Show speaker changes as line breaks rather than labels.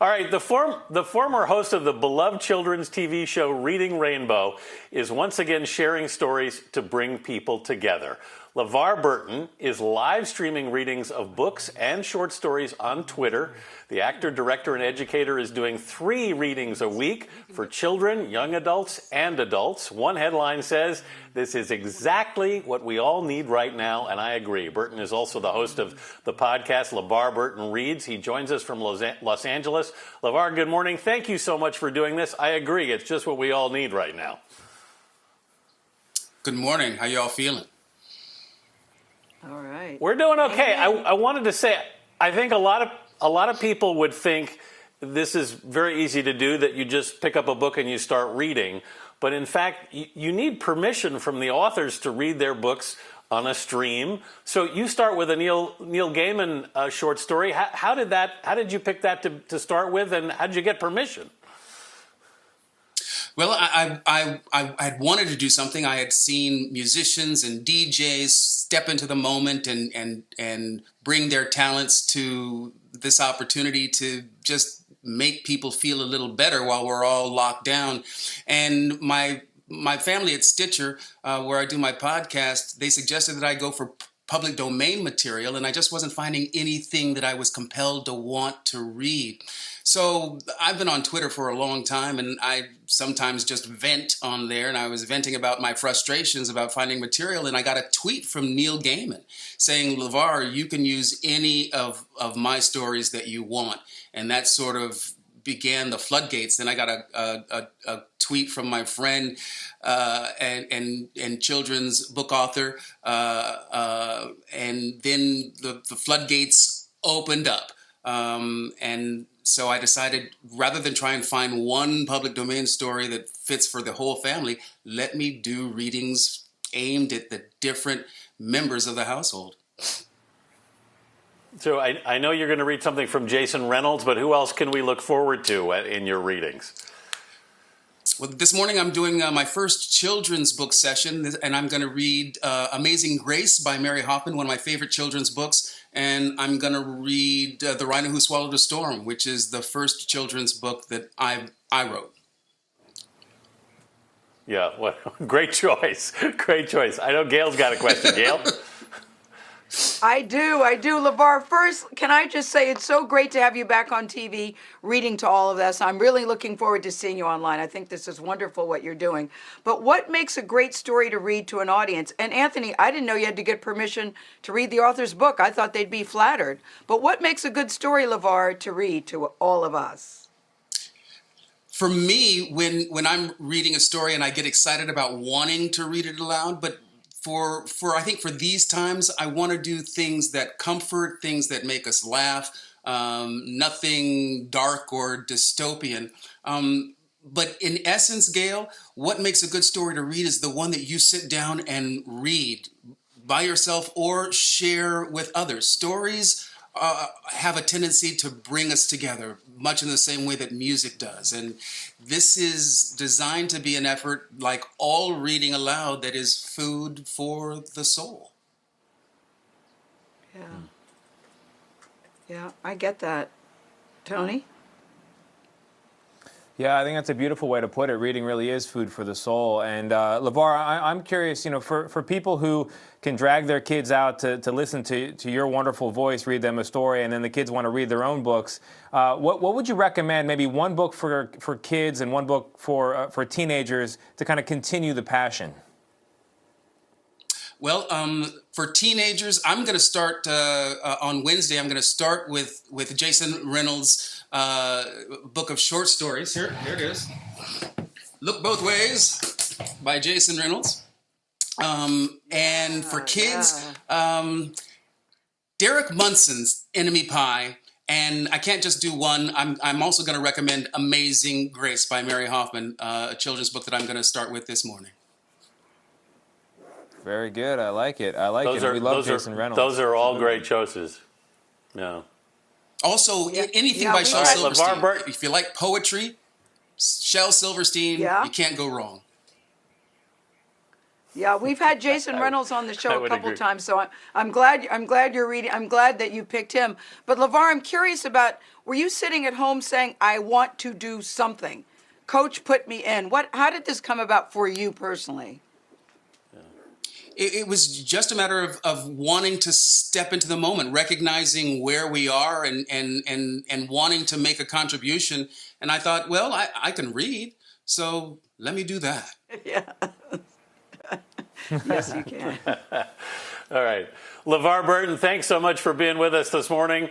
All right, the former host of the beloved children's TV show Reading Rainbow is once again sharing stories to bring people together. LeVar Burton is live streaming readings of books and short stories on Twitter. The actor, director, and educator is doing 3 readings a week for children, young adults, and adults. One headline says, "This is exactly what we all need right now," and I agree. Burton is also the host of the podcast LeVar Burton Reads. He joins us from Los Angeles. LeVar, good morning. Thank you so much for doing this. I agree. It's just what we all need right now.
Good morning. How you all feeling?
All right.
We're doing okay. I wanted to say, I think a lot of people would think this is very easy to do, that you just pick up a book and you start reading. But in fact, you need permission from the authors to read their books on a stream. So you start with a Neil Gaiman short story. How did you pick that to start with, and how did you get permission?
Well, I had wanted to do something. I had seen musicians and DJs step into the moment and bring their talents to this opportunity to just make people feel a little better while we're all locked down. And my family at Stitcher, where I do my podcast, they suggested that I go for public domain material, and I just wasn't finding anything that I was compelled to want to read. So I've been on Twitter for a long time, and I sometimes just vent on there, and I was venting about my frustrations about finding material, and I got a tweet from Neil Gaiman saying, "LeVar, you can use any of my stories that you want." And that sort of began the floodgates. Then I got a tweet from my friend and children's book author, and then the floodgates opened up. And so I decided, rather than try and find one public domain story that fits for the whole family, let me do readings aimed at the different members of the household.
So I know you're going to read something from Jason Reynolds, but who else can we look forward to in your readings?
Well, this morning I'm doing my first children's book session, and I'm going to read Amazing Grace by Mary Hoffman, one of my favorite children's books. And I'm going to read The Rhino Who Swallowed a Storm, which is the first children's book that I wrote.
Yeah, well, great choice. Great choice. I know Gail's got a question. Gail?
I do. LeVar, first, can I just say it's so great to have you back on TV reading to all of us. I'm really looking forward to seeing you online. I think this is wonderful what you're doing. But what makes a great story to read to an audience? And Anthony, I didn't know you had to get permission to read the author's book. I thought they'd be flattered. But what makes a good story, LeVar, to read to all of us?
For me, when I'm reading a story and I get excited about wanting to read it aloud, but I think for these times, I want to do things that comfort, things that make us laugh, nothing dark or dystopian. But in essence, Gail, what makes a good story to read is the one that you sit down and read by yourself or share with others. Stories have a tendency to bring us together, much in the same way that music does. And this is designed to be an effort, like all reading aloud, that is food for the soul.
Yeah, I get that. Tony?
Yeah, I think that's a beautiful way to put it. Reading really is food for the soul. And LeVar, I'm curious, for people who can drag their kids out to listen to your wonderful voice, read them a story, and then the kids want to read their own books, what would you recommend? Maybe one book for kids and one book for teenagers to kind of continue the passion?
Well, for teenagers, I'm going to start on Wednesday. I'm going to start with Jason Reynolds' book of short stories. Here it is. Look Both Ways by Jason Reynolds. And for kids, Derek Munson's Enemy Pie. And I can't just do one. I'm also going to recommend Amazing Grace by Mary Hoffman, a children's book that I'm going to start with this morning.
Very good. I like it. We love Jason Reynolds.
Those are all great choices. Yeah.
Also, anything by Shel Silverstein.
LeVar Burton.
If you like poetry, Shel Silverstein, you can't go wrong.
Yeah, we've had Jason Reynolds on the
I
show a
would
couple
agree.
times, so I'm glad you're reading. I'm glad that you picked him. But LeVar, I'm curious about, were you sitting at home saying, I want to do something? Coach put me in. How did this come about for you personally?
It was just a matter of wanting to step into the moment, recognizing where we are and wanting to make a contribution. And I thought, well, I can read, so let me do that.
Yeah. Yes, you can.
All right. LeVar Burton, thanks so much for being with us this morning.